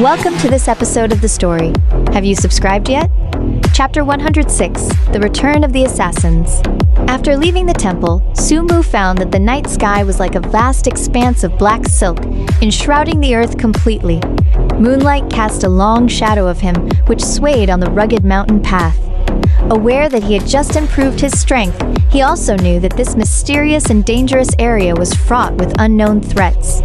Welcome to this episode of the story. Have you subscribed yet? Chapter 106, The Return of the Assassins. After leaving the temple, Su-Mu found that the night sky was like a vast expanse of black silk, enshrouding the earth completely. Moonlight cast a long shadow of him, which swayed on the rugged mountain path. Aware that he had just improved his strength, he also knew that this mysterious and dangerous area was fraught with unknown threats.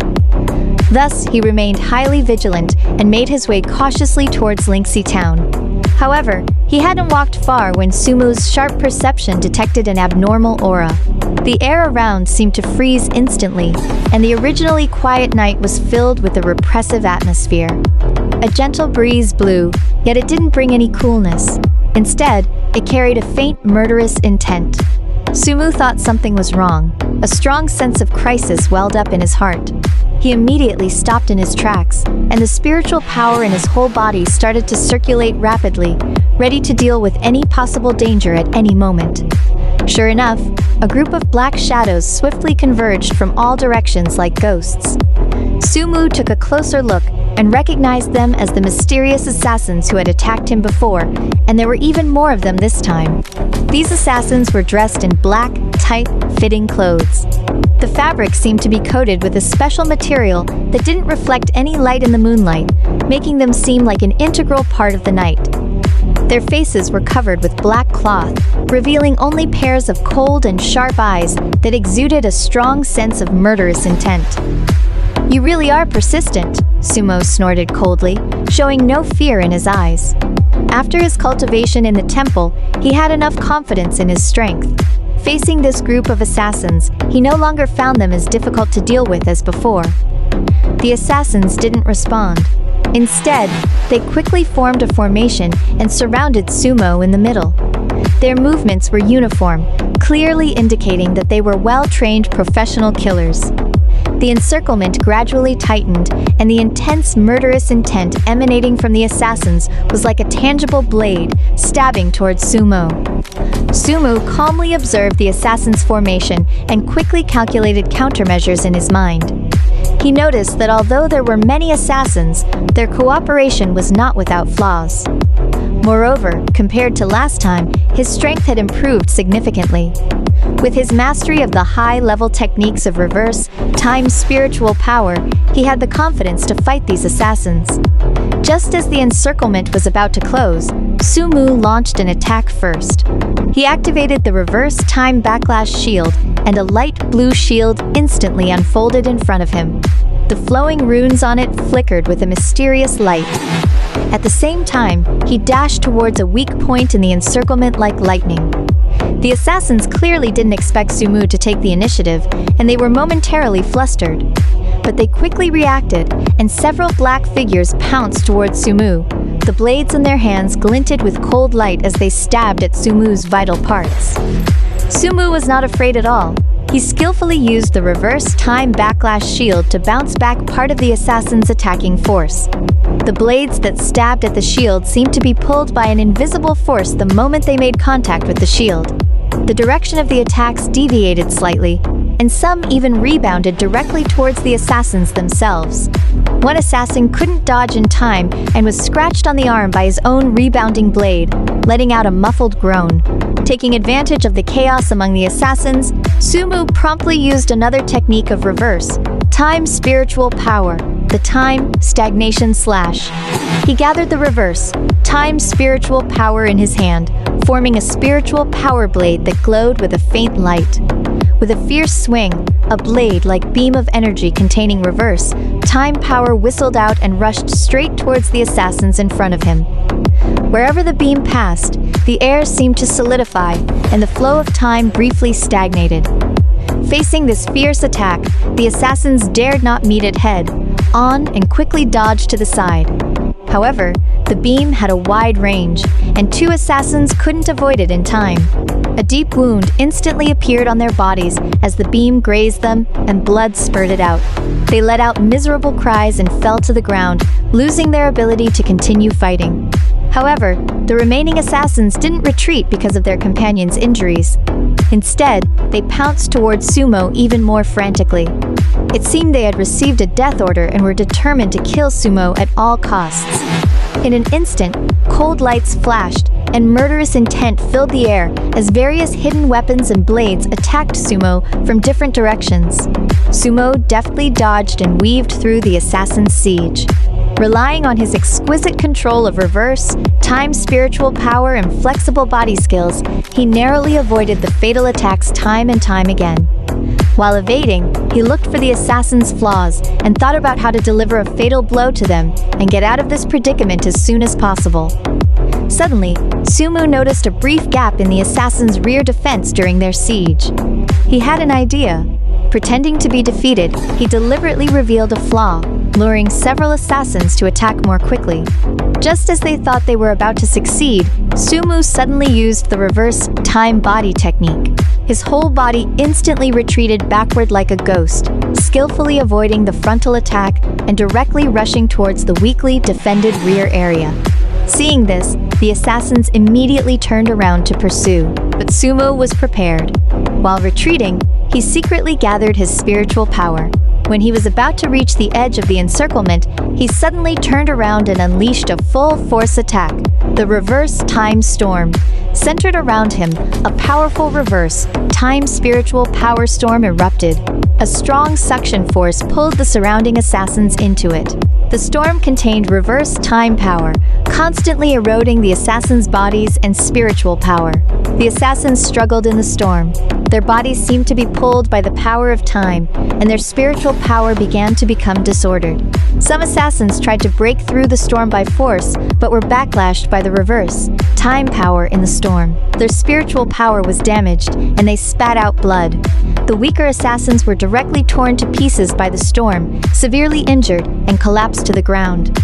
Thus, he remained highly vigilant and made his way cautiously towards Lingxi town. However, he hadn't walked far when Su-Mu's sharp perception detected an abnormal aura. The air around seemed to freeze instantly, and the originally quiet night was filled with a repressive atmosphere. A gentle breeze blew, yet it didn't bring any coolness. Instead, it carried a faint murderous intent. Su-Mu thought something was wrong. A strong sense of crisis welled up in his heart. He immediately stopped in his tracks, and the spiritual power in his whole body started to circulate rapidly, ready to deal with any possible danger at any moment. Sure enough, a group of black shadows swiftly converged from all directions like ghosts. Su-Mu took a closer look and recognized them as the mysterious assassins who had attacked him before, and there were even more of them this time. These assassins were dressed in black, tight-fitting clothes. The fabric seemed to be coated with a special material that didn't reflect any light in the moonlight, making them seem like an integral part of the night. Their faces were covered with black cloth, revealing only pairs of cold and sharp eyes that exuded a strong sense of murderous intent. "You really are persistent," Su-Mu snorted coldly, showing no fear in his eyes. After his cultivation in the temple, he had enough confidence in his strength. Facing this group of assassins, he no longer found them as difficult to deal with as before. The assassins didn't respond. Instead, they quickly formed a formation and surrounded Su-Mu in the middle. Their movements were uniform, clearly indicating that they were well-trained professional killers. The encirclement gradually tightened, and the intense murderous intent emanating from the assassins was like a tangible blade, stabbing towards Su-Mu. Su-Mu calmly observed the assassins' formation and quickly calculated countermeasures in his mind. He noticed that although there were many assassins, their cooperation was not without flaws. Moreover, compared to last time, his strength had improved significantly. With his mastery of the high-level techniques of reverse, time spiritual power, he had the confidence to fight these assassins. Just as the encirclement was about to close, Su-Mu launched an attack first. He activated the reverse time backlash shield, and a light blue shield instantly unfolded in front of him. The flowing runes on it flickered with a mysterious light. At the same time, he dashed towards a weak point in the encirclement like lightning. The assassins clearly didn't expect Su-Mu to take the initiative, and they were momentarily flustered. But they quickly reacted, and several black figures pounced towards Su-Mu. The blades in their hands glinted with cold light as they stabbed at Su-Mu's vital parts. Su-Mu was not afraid at all. He skillfully used the reverse time backlash shield to bounce back part of the assassin's attacking force. The blades that stabbed at the shield seemed to be pulled by an invisible force the moment they made contact with the shield. The direction of the attacks deviated slightly, and some even rebounded directly towards the assassins themselves. One assassin couldn't dodge in time and was scratched on the arm by his own rebounding blade, letting out a muffled groan. Taking advantage of the chaos among the assassins, Su-Mu promptly used another technique of reverse, time spiritual power, the time stagnation slash. He gathered the reverse, time spiritual power in his hand, forming a spiritual power blade that glowed with a faint light. With a fierce swing, a blade-like beam of energy containing reverse, time power whistled out and rushed straight towards the assassins in front of him. Wherever the beam passed, the air seemed to solidify, and the flow of time briefly stagnated. Facing this fierce attack, the assassins dared not meet it head-on and quickly dodged to the side. However, the beam had a wide range, and two assassins couldn't avoid it in time. A deep wound instantly appeared on their bodies as the beam grazed them and blood spurted out. They let out miserable cries and fell to the ground, losing their ability to continue fighting. However, the remaining assassins didn't retreat because of their companions' injuries. Instead, they pounced towards Sumo even more frantically. It seemed they had received a death order and were determined to kill Sumo at all costs. In an instant, cold lights flashed, and murderous intent filled the air as various hidden weapons and blades attacked Sumo from different directions. Sumo deftly dodged and weaved through the assassin's siege. Relying on his exquisite control of reverse, time spiritual power, and flexible body skills, he narrowly avoided the fatal attacks time and time again. While evading, he looked for the assassin's flaws and thought about how to deliver a fatal blow to them and get out of this predicament as soon as possible. Suddenly, Sumo noticed a brief gap in the assassin's rear defense during their siege. He had an idea. Pretending to be defeated, he deliberately revealed a flaw, luring several assassins to attack more quickly. Just as they thought they were about to succeed, Sumo suddenly used the reverse time body technique. His whole body instantly retreated backward like a ghost, skillfully avoiding the frontal attack and directly rushing towards the weakly defended rear area. Seeing this, the assassins immediately turned around to pursue, but Sumo was prepared. While retreating, he secretly gathered his spiritual power. When he was about to reach the edge of the encirclement, he suddenly turned around and unleashed a full-force attack, the Reverse Time Storm. Centered around him, a powerful reverse, time spiritual power storm erupted. A strong suction force pulled the surrounding assassins into it. The storm contained reverse time power, constantly eroding the assassins' bodies and spiritual power. The assassins struggled in the storm. Their bodies seemed to be pulled by the power of time, and their spiritual power began to become disordered. Some assassins tried to break through the storm by force, but were backlashed by the reverse, time power in the storm. Their spiritual power was damaged, and they spat out blood. The weaker assassins were directly torn to pieces by the storm, severely injured, and collapsed to the ground.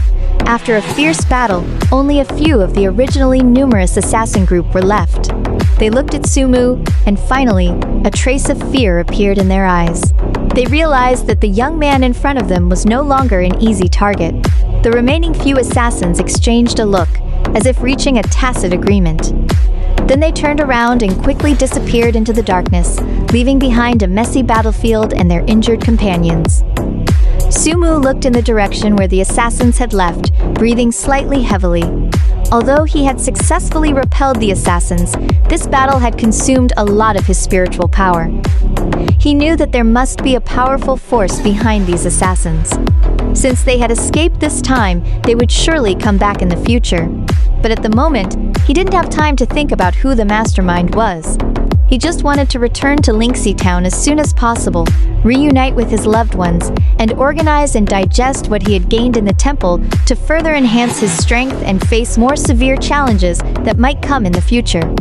After a fierce battle, only a few of the originally numerous assassin group were left. They looked at Sumo, and finally, a trace of fear appeared in their eyes. They realized that the young man in front of them was no longer an easy target. The remaining few assassins exchanged a look, as if reaching a tacit agreement. Then they turned around and quickly disappeared into the darkness, leaving behind a messy battlefield and their injured companions. Sumo looked in the direction where the assassins had left, breathing slightly heavily. Although he had successfully repelled the assassins, this battle had consumed a lot of his spiritual power. He knew that there must be a powerful force behind these assassins. Since they had escaped this time, they would surely come back in the future. But at the moment, he didn't have time to think about who the mastermind was. He just wanted to return to Linksea Town as soon as possible, reunite with his loved ones, and organize and digest what he had gained in the temple to further enhance his strength and face more severe challenges that might come in the future.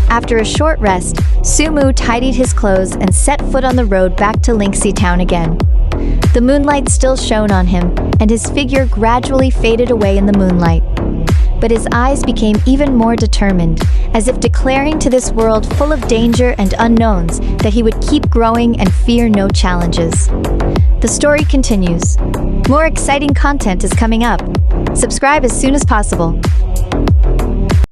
After a short rest, Sumo tidied his clothes and set foot on the road back to Linksea Town again. The moonlight still shone on him, and his figure gradually faded away in the moonlight. But his eyes became even more determined, as if declaring to this world full of danger and unknowns that he would keep growing and fear no challenges. The story continues. More exciting content is coming up. Subscribe as soon as possible.